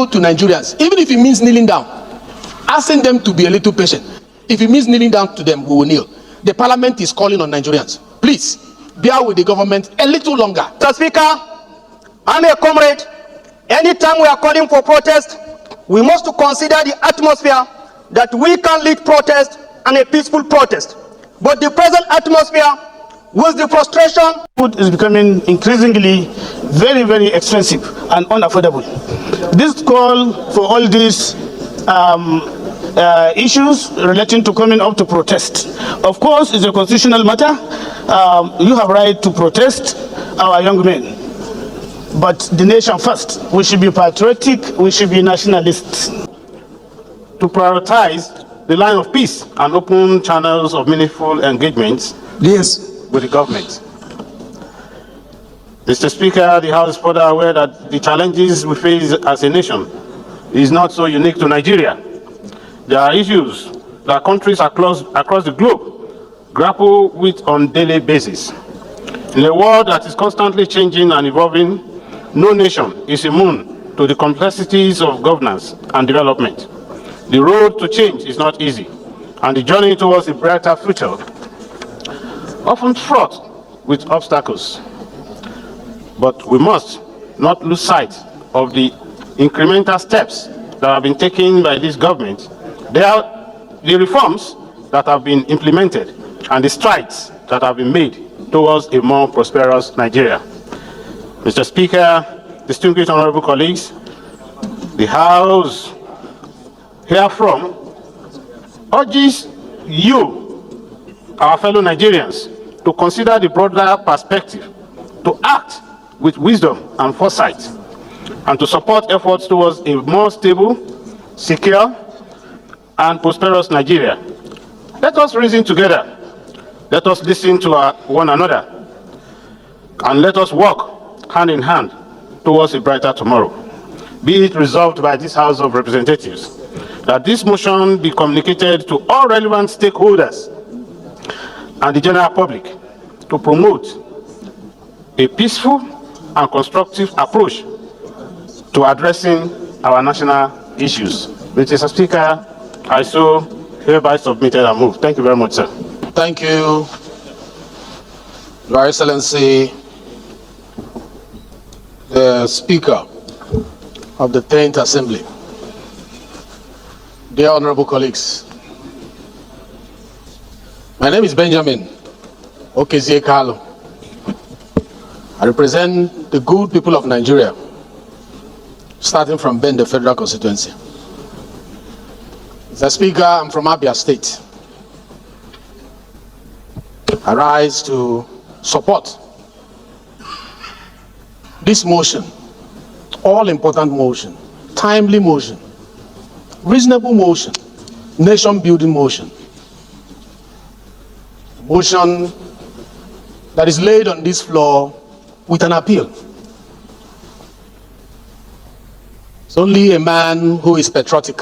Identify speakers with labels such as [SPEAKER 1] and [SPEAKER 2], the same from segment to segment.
[SPEAKER 1] appeal to Nigerians, even if it means kneeling down, asking them to be a little patient. If it means kneeling down to them, we will kneel. The parliament is calling on Nigerians. Please, bear with the government a little longer.
[SPEAKER 2] Mr. Speaker, I'm a comrade. Anytime we are calling for protest, we must consider the atmosphere that we can lead protest and a peaceful protest. But the present atmosphere, with the frustration,
[SPEAKER 3] food is becoming increasingly very, very expensive and unaffordable. This call for all these issues relating to coming up to protest, of course, is a constitutional matter. You have right to protest, our young men, but the nation first. We should be patriotic, we should be nationalists.
[SPEAKER 4] To prioritize the line of peace and open channels of meaningful engagements with the government. Mr. Speaker, the House is further aware that the challenges we face as a nation is not so unique to Nigeria. There are issues that countries across the globe grapple with on a daily basis. In a world that is constantly changing and evolving, no nation is immune to the complexities of governance and development. The road to change is not easy, and the journey towards a brighter future often fraught with obstacles. But we must not lose sight of the incremental steps that have been taken by this government. They are the reforms that have been implemented and the strides that have been made towards a more prosperous Nigeria. Mr. Speaker, distinguished honorable colleagues, the House herefrom urges you, our fellow Nigerians, to consider the broader perspective, to act with wisdom and foresight, and to support efforts towards a more stable, secure, and prosperous Nigeria. Let us reason together. Let us listen to one another. And let us work hand in hand towards a brighter tomorrow. Be it resolved by this House of Representatives that this motion be communicated to all relevant stakeholders and the general public to promote a peaceful and constructive approach to addressing our national issues. Mr. Speaker, I so hereby submitted and moved. Thank you very much, sir.
[SPEAKER 1] Thank you, Your Excellency, the Speaker of the 10th Assembly. Dear honorable colleagues, my name is Benjamin Okezie Kalu. I represent the good people of Nigeria, starting from Bende Federal Constituency. Mr. Speaker, I'm from Abia State. I rise to support this motion, all-important motion, timely motion, reasonable motion, nation-building motion. Motion that is laid on this floor with an appeal. It's only a man who is patriotic,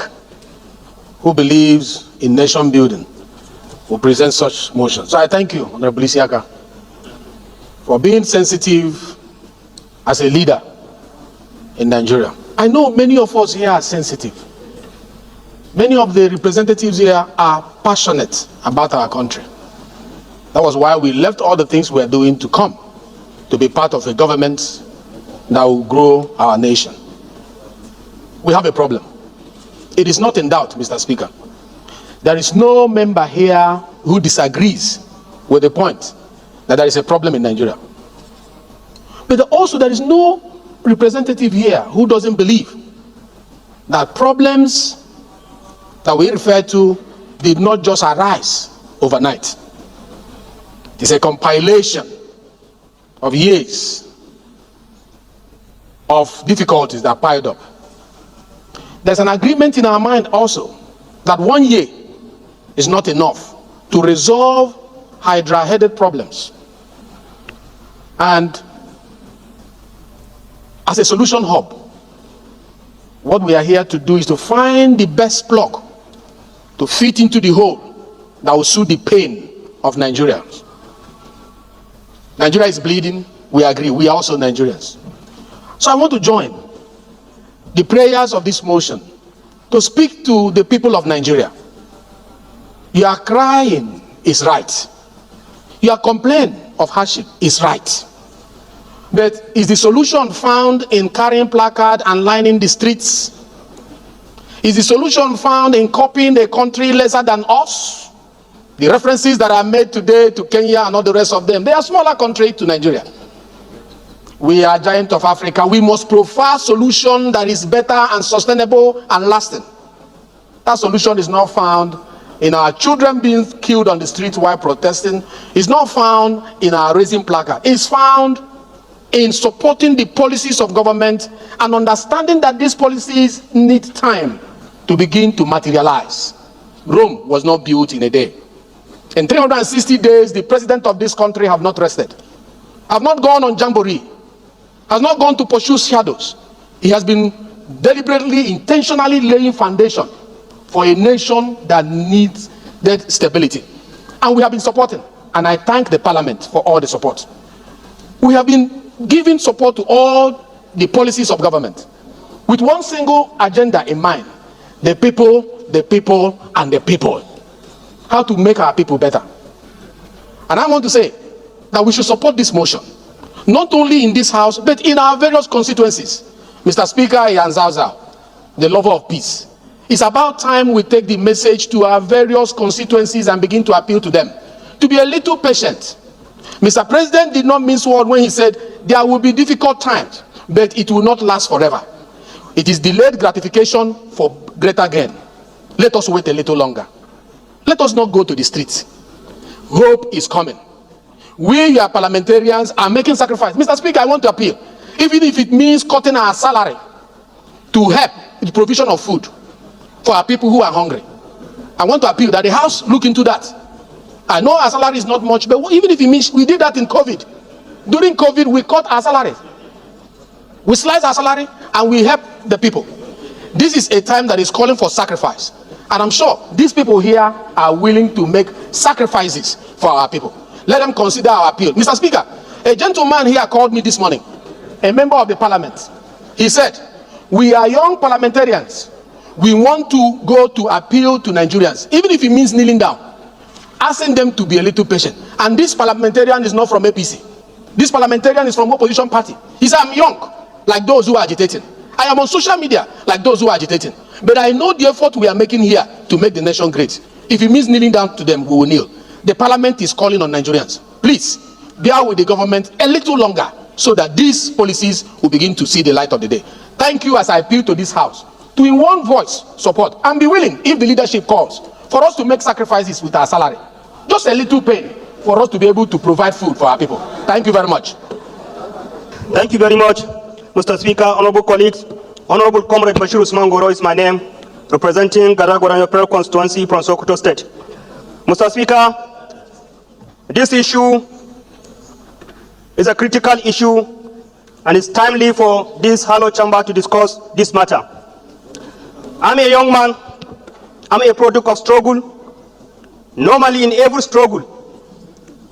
[SPEAKER 1] who believes in nation building, will present such motion. So I thank you, Honorable Isiaka, for being sensitive as a leader in Nigeria. I know many of us here are sensitive. Many of the representatives here are passionate about our country. That was why we left all the things we are doing to come to be part of a government that will grow our nation. We have a problem. It is not in doubt, Mr. Speaker. There is no member here who disagrees with the point that there is a problem in Nigeria. But also there is no representative here who doesn't believe that problems that we refer to did not just arise overnight. It's a compilation of years of difficulties that piled up. There's an agreement in our mind also that 1 year is not enough to resolve hydra-headed problems. And as a solution hub, what we are here to do is to find the best plug to fit into the hole that will soothe the pain of Nigerians. Nigeria is bleeding, we agree, we are also Nigerians. So I want to join the prayers of this motion to speak to the people of Nigeria. Your crying is right. Your complaint of hardship is right. But is the solution found in carrying placard and lining the streets? Is the solution found in copying a country lesser than us? The references that are made today to Kenya and all the rest of them, they are smaller country to Nigeria. We are giant of Africa. We must prefer a solution that is better and sustainable and lasting. That solution is not found in our children being killed on the street while protesting. It's not found in our raising placard. It's found in supporting the policies of government and understanding that these policies need time to begin to materialize. Rome was not built in a day. In 360 days, the president of this country have not rested, have not gone on jamboree, has not gone to pursue shadows. He has been deliberately, intentionally laying foundation for a nation that needs that stability. And we have been supporting, and I thank the parliament for all the support. We have been giving support to all the policies of government with one single agenda in mind: the people, and the people. How to make our people better. And I want to say that we should support this motion, not only in this house, but in our various constituencies. Mr. Speaker, Yanzauza, the lover of peace, it's about time we take the message to our various constituencies and begin to appeal to them to be a little patient. Mr. President did not mince words when he said there will be difficult times, but it will not last forever. It is delayed gratification for greater gain. Let us wait a little longer. Let us not go to the streets. Hope is coming. We, your parliamentarians, are making sacrifice. Mr. Speaker, I want to appeal. Even if it means cutting our salary to help the provision of food for our people who are hungry, I want to appeal that the House look into that. I know our salary is not much, but even if it means we did that in COVID. During COVID, we cut our salaries. We slice our salary and we help the people. This is a time that is calling for sacrifice. And I'm sure these people here are willing to make sacrifices for our people. Let them consider our appeal. Mr. Speaker, a gentleman here called me this morning, a member of the parliament. He said, we are young parliamentarians. We want to go to appeal to Nigerians, even if it means kneeling down, asking them to be a little patient. And this parliamentarian is not from APC. This parliamentarian is from opposition party. He said, I'm young, like those who are agitating. I am on social media, like those who are agitating. But I know the effort we are making here to make the nation great. If it means kneeling down to them, we will kneel. The parliament is calling on Nigerians. Please, bear with the government a little longer so that these policies will begin to see the light of the day. Thank you as I appeal to this House to in one voice support and be willing, if the leadership calls, for us to make sacrifices with our salary. Just a little pain for us to be able to provide food for our people. Thank you very much.
[SPEAKER 2] Thank you very much, Mr. Speaker, honorable colleagues. Honorable Comrade Bashir Usman Goro is my name, representing Gadagoranyo Federal Constituency from Sokoto State. Mr. Speaker, this issue is a critical issue and it's timely for this hollow chamber to discuss this matter. I'm a young man, I'm a product of struggle. Normally in every struggle,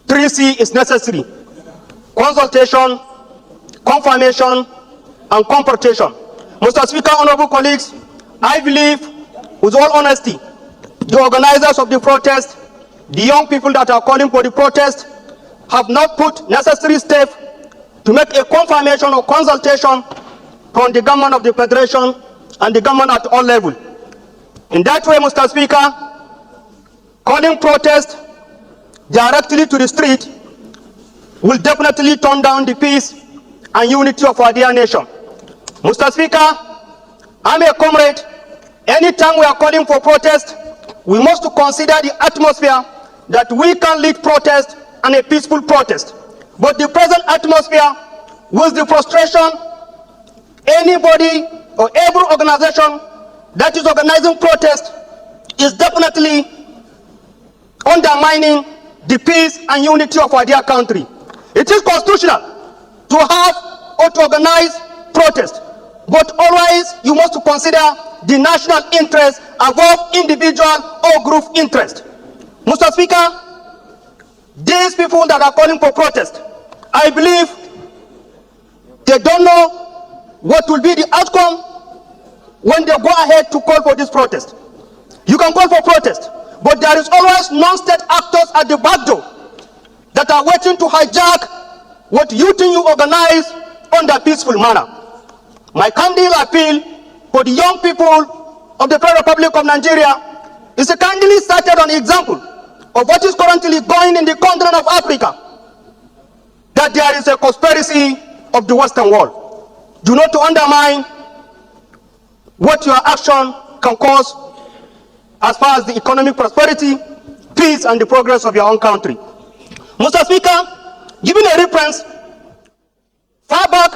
[SPEAKER 2] 3C is necessary: consultation, confirmation, and confrontation. Mr. Speaker, honorable colleagues, I believe, with all honesty, the organizers of the protest, the young people that are calling for the protest, have not put necessary steps to make a confirmation or consultation from the government of the Federation and the government at all levels. In that way, Mr. Speaker, calling protest directly to the street will definitely turn down the peace and unity of our dear nation. Mr. Speaker, I'm a comrade. Anytime we are calling for protest, we must consider the atmosphere that we can lead protest and a peaceful protest. But the present atmosphere, with the frustration, anybody or every organization that is organizing protest is definitely undermining the peace and unity of our dear country. It is constitutional to have or to organize protest, but always you must consider the national interest above individual or group interest. Mr. Speaker, these people that are calling for protest, I believe they don't know what will be the outcome when they go ahead to call for this protest. You can call for protest, but there is always non-state actors at the back door that are waiting to hijack what you think you organize under peaceful manner. My candid appeal for the young people of the Federal Republic of Nigeria is a kindly cited an example of what is currently going in the continent of Africa, that there is a conspiracy of the Western world. Do not to undermine what your action can cause as far as the economic prosperity, peace, and the progress of your own country. Mr. Speaker, giving a reference, far back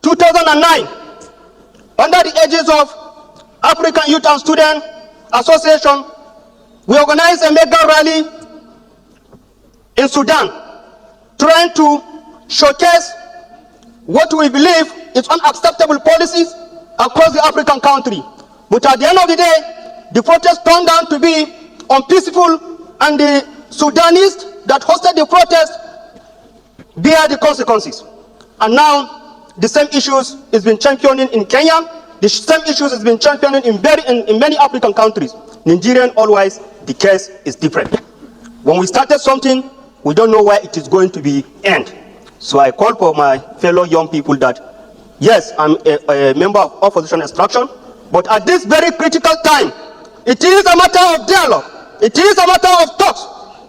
[SPEAKER 2] 2009, under the aegis of African Youth and Student Association, we organized a mega rally in Sudan, trying to showcase what we believe is unacceptable policies across the African country. But at the end of the day, the protest turned out to be unpeaceful, and the Sudanese that hosted the protest bear the consequences. And now the same issues is being championed in Kenya. The same issues has been championed in many African countries. Nigerian, always, the case is different. When we started something, we don't know where it is going to be end. So I call for my fellow young people that, yes, I'm a member of opposition extraction, but at this very critical time, it is a matter of dialogue. It is a matter of talks.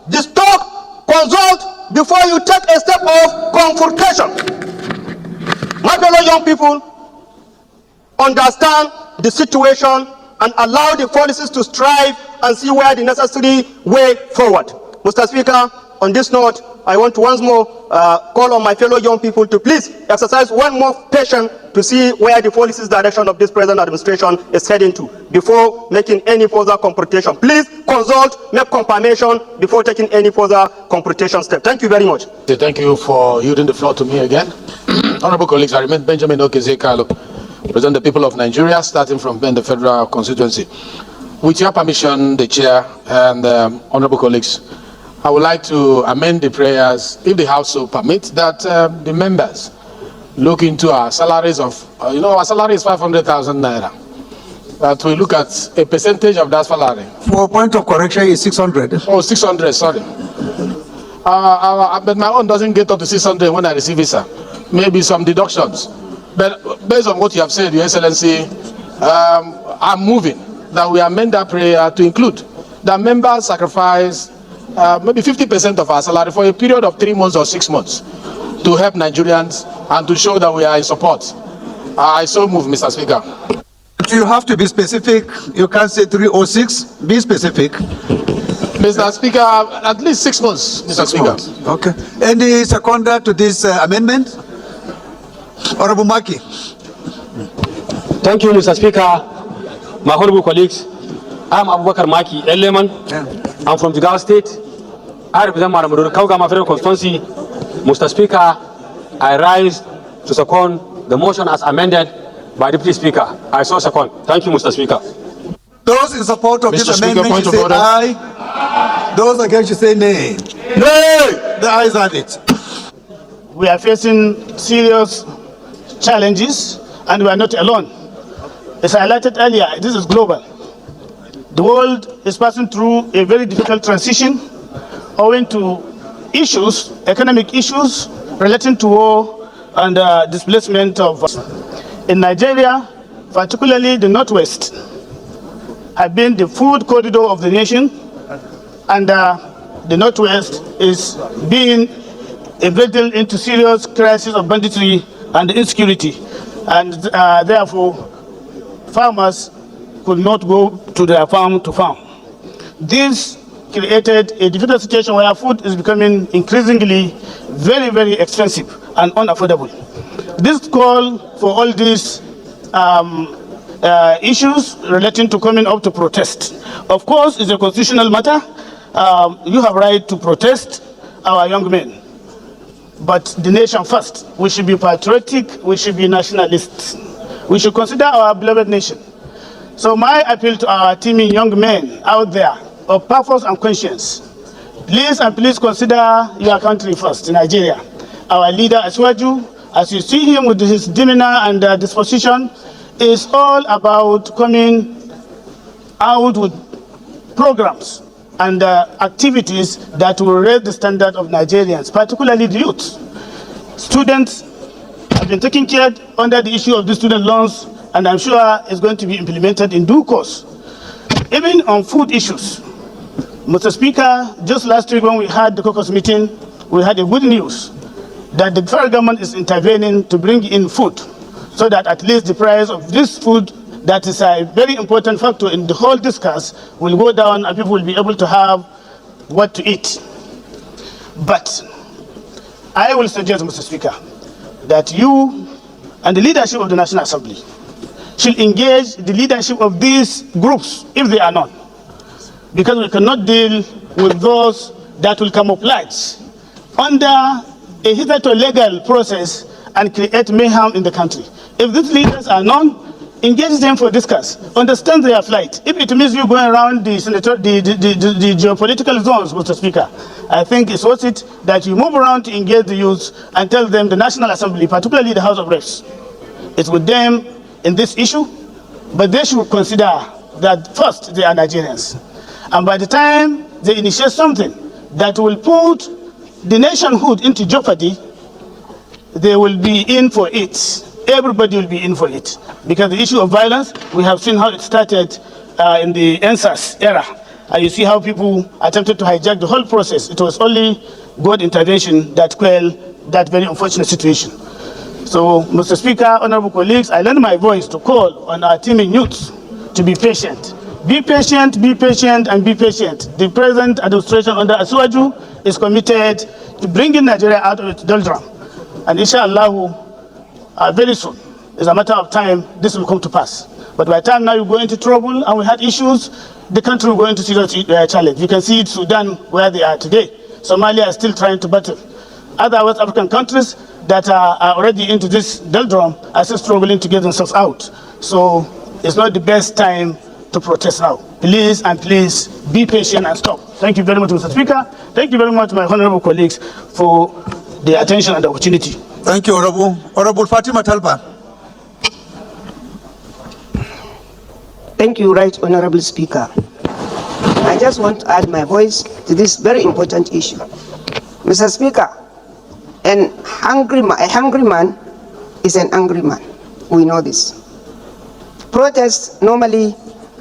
[SPEAKER 2] This talk, consult before you take a step of confrontation. My fellow young people, understand the situation and allow the policies to strive and see where the necessary way forward. Mr. Speaker, on this note, I want to once more call on my fellow young people to please exercise one more patience to see where the policies direction of this present administration is heading to before making any further confrontation. Please consult, make confirmation before taking any further confrontation step. Thank you very much.
[SPEAKER 1] Thank you for yielding the floor to me again. Honorable colleagues, I remain Benjamin Okezekalo, represent the people of Nigeria, starting from the federal constituency. With your permission, the chair and honorable colleagues, I would like to amend the prayers, if the House will permit, that the members look into our salaries of, our salary is 500,000 naira. That we look at a percentage of that salary.
[SPEAKER 5] For point of correction, is 600.
[SPEAKER 1] Oh, 600, sorry. But my own doesn't get up to 600 when I receive visa. Maybe some deductions. But based on what you have said, Your Excellency, I'm moving that we amend that prayer to include that members sacrifice maybe 50% of our salary for a period of 3 months or 6 months to help Nigerians and to show that we are in support. I so move, Mr. Speaker.
[SPEAKER 5] You have to be specific. You can't say 3 or 6. Be specific.
[SPEAKER 1] Mr. Speaker, at least 6 months, Mr. Speaker.
[SPEAKER 5] Okay. Any seconder to this amendment? Honorable Maki.
[SPEAKER 6] Thank you, Mr. Speaker. My honorable colleagues, I'm Abubakar Maki Eleman. I'm from Jigawa State. I represent Maramuru Kaugama Federal Constituency. Mr. Speaker, I rise to second the motion as amended by the Deputy Speaker. I so second. Thank you, Mr. Speaker.
[SPEAKER 5] Those in support of
[SPEAKER 1] Mr.
[SPEAKER 5] this
[SPEAKER 1] Speaker,
[SPEAKER 5] amendment, you say aye. Those against, you say nay. Nay! The ayes have it.
[SPEAKER 3] We are facing serious challenges, and we are not alone. As I highlighted earlier, this is global. The world is passing through a very difficult transition owing to issues, economic issues relating to war and displacement of. In Nigeria, particularly the Northwest, have been the food corridor of the nation, and the Northwest is being embedded into serious crisis of banditry and insecurity, and therefore farmers could not go to their farm to farm. This created a difficult situation where food is becoming increasingly very, very expensive and unaffordable. This call for all these issues relating to coming up to protest, of course, is a constitutional matter. You have right to protest, our young men. But the nation first. We should be patriotic, we should be nationalists. We should consider our beloved nation. So my appeal to our teeming young men out there of purpose and conscience, please and please consider your country first, Nigeria. Our leader Aswaju, as you see him with his demeanor and disposition, is all about coming out with programs and activities that will raise the standard of Nigerians, particularly the youth. Students have been taken care under the issue of the student loans, and I'm sure it's going to be implemented in due course. Even on food issues, Mr. Speaker, just last week when we had the caucus meeting, we had a good news that the federal government is intervening to bring in food so that at least the price of this food, that is a very important factor in the whole discourse, will go down and people will be able to have what to eat. But I will suggest, Mr. Speaker, that you and the leadership of the National Assembly should engage the leadership of these groups, if they are not, because we cannot deal with those that will camouflage under a hitherto legal process and create mayhem in the country. If these leaders are known, engage them for discuss, understand their plight. If it means you going around the geopolitical zones, Mr. Speaker, I think it's worth it that you move around to engage the youth and tell them the National Assembly, particularly the House of Reps, is with them in this issue, but they should consider that first they are Nigerians. And by the time they initiate something that will put the nationhood into jeopardy, they will be in for it. Everybody will be in for it. Because the issue of violence, we have seen how it started in the NSAS era. You see how people attempted to hijack the whole process. It was only God intervention that quelled that very unfortunate situation. So, Mr. Speaker, honorable colleagues, I lend my voice to call on our teaming youths to be patient. Be patient, be patient, and be patient. The present administration under Asuwaju is committed to bringing Nigeria out of its doldrum. And inshallah, very soon, it's a matter of time, this will come to pass. But by the time now you go into trouble and we had issues, the country will go into serious challenge. You can see it, Sudan, where they are today. Somalia is still trying to battle. Other West African countries that are already into this doldrum are still struggling to get themselves out. So it's not the best time to protest now. Please and please be patient and stop. Thank you very much, Mr. Speaker. Thank you very much, my honorable colleagues, for the attention and the opportunity.
[SPEAKER 5] Thank you, Honorable. Honorable Fatima Talba.
[SPEAKER 7] Thank you, Right Honorable Speaker. I just want to add my voice to this very important issue. Mr. Speaker, a hungry man is an angry man. We know this. Protests normally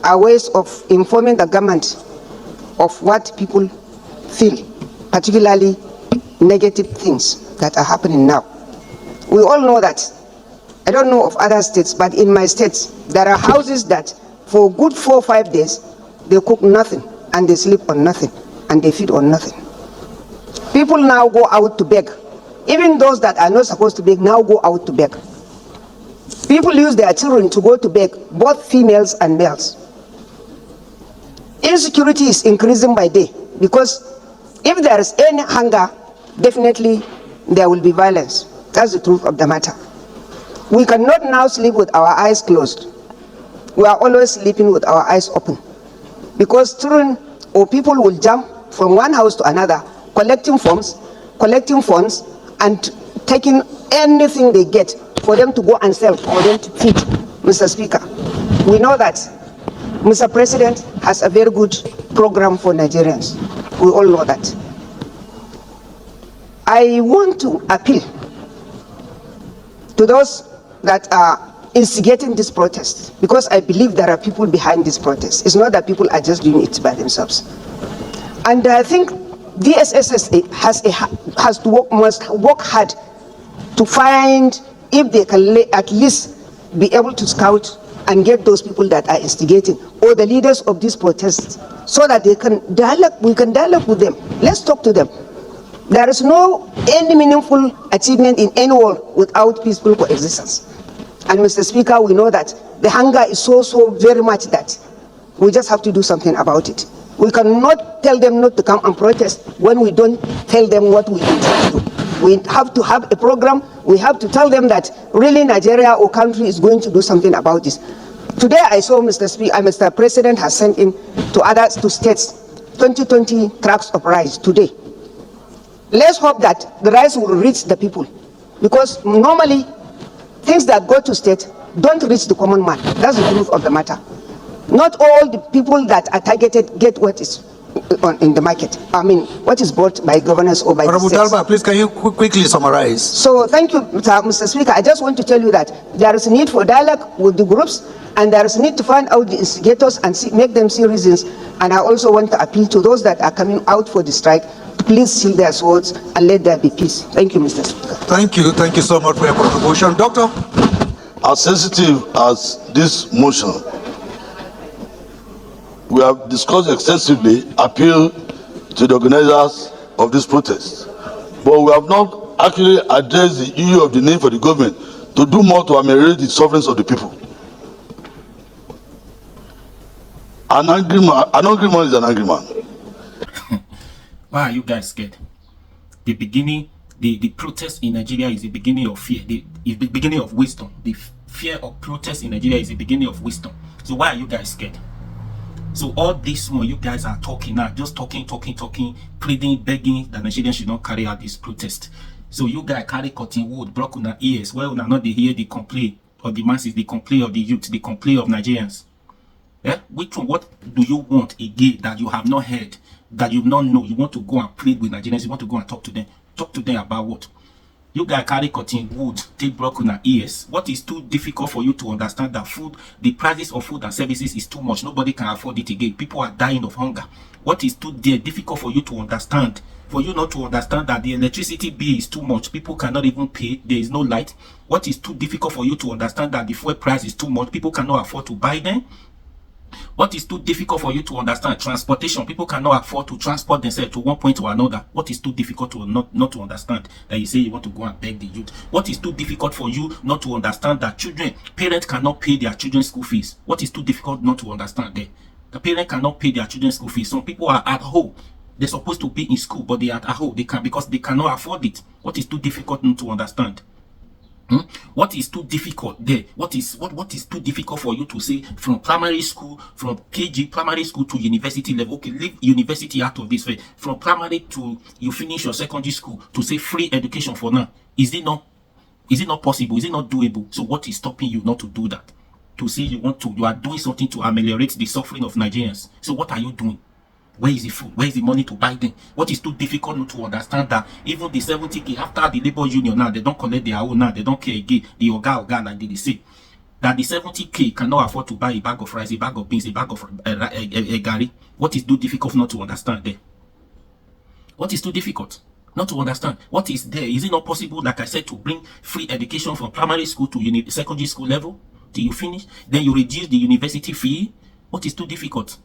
[SPEAKER 7] are ways of informing the government of what people feel, particularly negative things that are happening now. We all know that. I don't know of other states, but in my states, there are houses that for good 4 or 5 days, they cook nothing, and they sleep on nothing, and they feed on nothing. People now go out to beg. Even those that are not supposed to beg now go out to beg. People use their children to go to beg, both females and males. Insecurity is increasing by day, because if there is any hunger, definitely there will be violence. That's the truth of the matter. We cannot now sleep with our eyes closed. We are always sleeping with our eyes open, because children or people will jump from one house to another, collecting funds, and taking anything they get for them to go and sell, for them to feed. Mr. Speaker, we know that Mr. President has a very good program for Nigerians. We all know that. I want to appeal to those that are instigating this protest, because I believe there are people behind this protest. It's not that people are just doing it by themselves. And I think DSS must work hard to find if they can at least be able to scout and get those people that are instigating, or the leaders of these protests, so that they can dialogue. We can dialogue with them. Let's talk to them. There is no any meaningful achievement in any world without peaceful coexistence. And Mr. Speaker, we know that the hunger is so very much that we just have to do something about it. We cannot tell them not to come and protest when we don't tell them what we intend to do. We have to have a program. We have to tell them that really Nigeria or country is going to do something about this. Today I saw Mr. President has sent in to states 2020 trucks of rice today. Let's hope that the rice will reach the people, because normally things that go to state don't reach the common man. That's the truth of the matter. Not all the people that are targeted get what is in the market. I mean, what is bought by governors or by the
[SPEAKER 5] Honorable
[SPEAKER 7] states.
[SPEAKER 5] Talba, please can you quickly summarize?
[SPEAKER 7] So thank you, Mr. Speaker. I just want to tell you that there is a need for dialogue with the groups, and there is a need to find out the instigators and make them see reasons. And I also want to appeal to those that are coming out for the strike to please seal their swords and let there be peace. Thank you, Mr. Speaker.
[SPEAKER 5] Thank you so much for your contribution. Doctor?
[SPEAKER 8] As sensitive as this motion, we have discussed extensively, appeal to the organizers of this protest, but we have not actually addressed the issue of the need for the government to do more to ameliorate the sufferings of the people. An angry man is an angry man.
[SPEAKER 9] Why are you guys scared? The beginning, the protest in Nigeria is the beginning of fear. Is the beginning of wisdom. The fear of protest in Nigeria is the beginning of wisdom. So why are you guys scared? So all this one you guys are talking now, just talking, pleading, begging that Nigerians should not carry out this protest. So you guys carry cotton wood, block on their ears. Well, now not they hear the complaint of the masses, the complaint of the youth, the complaint of Nigerians. Yeah? Which one? What do you want again that you have not heard, that you not know? You want to go and plead with Nigerians, you want to go and talk to them. Talk to them about what? You guys carry cotton wood, take block on our ears. What is too difficult for you to understand that food, the prices of food and services is too much. Nobody can afford it again. People are dying of hunger. What is too difficult for you to understand? For you not to understand that the electricity bill is too much. People cannot even pay. There is no light. What is too difficult for you to understand that the fuel price is too much. People cannot afford to buy them. What is too difficult for you to understand? Transportation. People cannot afford to transport themselves to one point or another. What is too difficult to not to understand? That you say you want to go and beg the youth. What is too difficult for you not to understand? That parents cannot pay their children's school fees. What is too difficult not to understand there? The parents cannot pay their children's school fees. Some people are at home. They're supposed to be in school, but they are at home. They can't because they cannot afford it. What is too difficult not to understand? What is too difficult there? What is too difficult for you to say from primary school, from KG primary school to university level? Okay, leave university out of this way. From primary to you finish your secondary school to say free education for now. Is it not possible? Is it not doable? So what is stopping you not to do that? To say you are doing something to ameliorate the suffering of Nigerians. So what are you doing? Where is the food? Where is the money to buy them? What is too difficult not to understand that even the 70K after the labor union now, they don't collect their own now, they don't care again. The Oga like they say. That the 70K cannot afford to buy a bag of rice, a bag of beans, a bag of gari. What is too difficult not to understand there? What is too difficult not to understand? What is there? Is it not possible, like I said, to bring free education from primary school to secondary school level till you finish? Then you reduce the university fee. What is too difficult?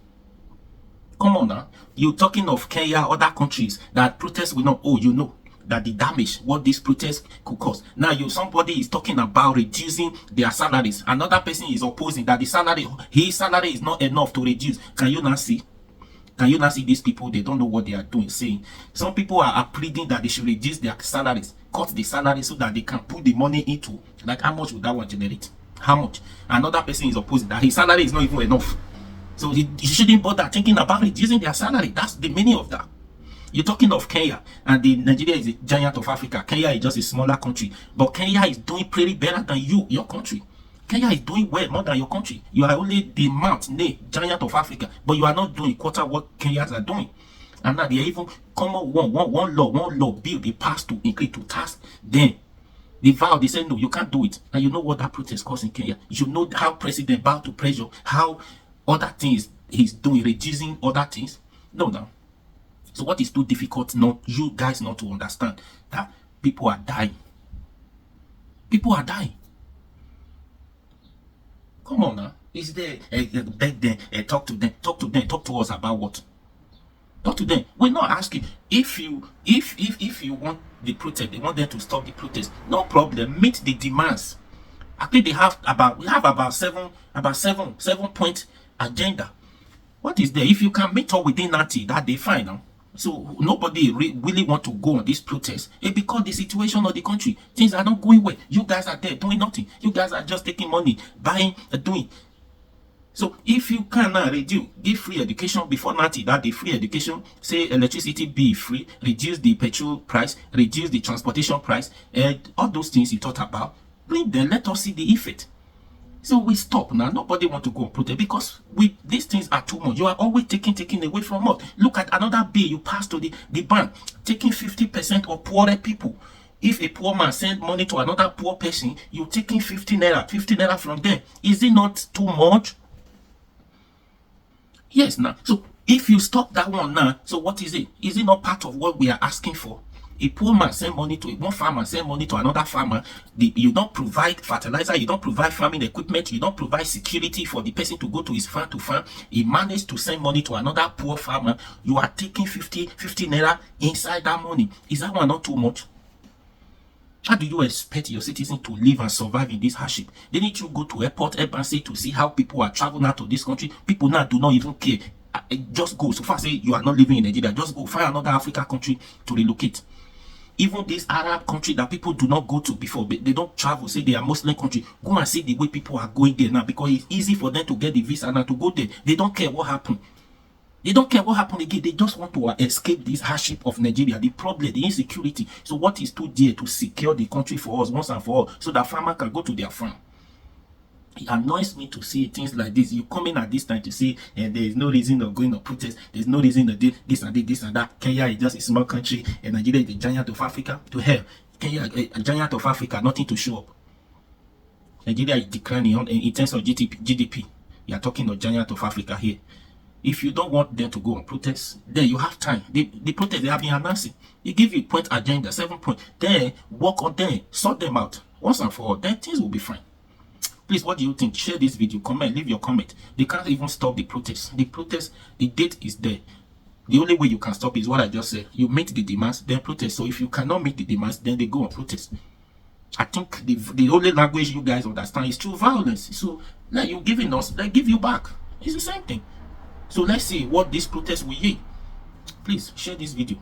[SPEAKER 9] Come on now. You're talking of Kenya, other countries that protests will not. Oh, you know that the damage what this protest could cause. Now somebody is talking about reducing their salaries. Another person is opposing that his salary is not enough to reduce. Can you not see? Can you not see these people? They don't know what they are doing. Saying some people are pleading that they should reduce their salaries, cut the salary so that they can put the money into. Like how much would that one generate? How much? Another person is opposing that his salary is not even enough. So you shouldn't bother thinking about reducing their salary. That's the meaning of that. You're talking of Kenya, and Nigeria is a giant of Africa. Kenya is just a smaller country, but Kenya is doing pretty better than your country. Kenya is doing well more than your country. You are only the giant of Africa, but you are not doing quarter what Kenyans are doing. And now they even come up one law bill they passed to increase to tax them. They vow, they say no, you can't do it. And you know what that protest caused in Kenya. You know how President bow to pressure, how other things he's doing, reducing other things. No. So what is too difficult, you guys not to understand that people are dying. People are dying. Come on now. Is there beg them, talk to them, talk to us about what? Talk to them. We're not asking if you want the protest, they want them to stop the protest. No problem. Meet the demands. I think we have about seven point agenda. What is there? If you can meet up within 90, that they fine now. So nobody really want to go on this protest. It's because the situation of the country, things are not going well. You guys are there doing nothing. You guys are just taking money, buying, doing. So if you can reduce, give free education before 90, that the free education, say electricity be free, reduce the petrol price, reduce the transportation price, and all those things you thought about, bring them, let us see the effect. So we stop now. Nobody want to go and protest because these things are too much. You are always taking away from us. Look at another bill you passed to the bank, taking 50% of poorer people. If a poor man send money to another poor person, you're taking 50 naira from them. Is it not too much? Yes, now. So if you stop that one now, so what is it? Is it not part of what we are asking for? A poor man send money to one farmer, send money to another farmer. You don't provide fertilizer, you don't provide farming equipment, you don't provide security for the person to go to his farm to farm. He managed to send money to another poor farmer. You are taking 50 naira inside that money. Is that one not too much? How do you expect your citizens to live and survive in this hardship? Didn't you go to airport embassy to see how people are traveling out to this country? People now do not even care. Just go. So far say you are not living in Nigeria, just go find another African country to relocate. Even this Arab country that people do not go to before, they don't travel, say they are Muslim country, go and see the way people are going there now, because it's easy for them to get the visa now to go there. They don't care what happened. They don't care what happened again. They just want to escape this hardship of Nigeria, the problem, the insecurity. So what is too dear to secure the country for us once and for all, so that farmer can go to their farm? It annoys me to see things like this. You come in at this time to say there is no reason of going to protest. There's no reason to do this and this and that. Kenya is just a small country and Nigeria is the giant of Africa. To hell, Kenya, a giant of Africa, nothing to show up. Nigeria is declining in terms of GDP. You are talking of giant of Africa here. If you don't want them to go on protest, then you have time. The protest they have been announcing. They give you point agenda, 7 points. Then work on them, sort them out once and for all. Then things will be fine. Please, what do you think? Share this video, comment, leave your comment. They can't even stop the protest. The protest, the date is there. The only way you can stop is what I just said. You meet the demands, then protest. So if you cannot meet the demands, then they go on protest. I think the only language you guys understand is through violence. So now you're giving us, they give you back. It's the same thing. So let's see what this protest will yield. Please share this video.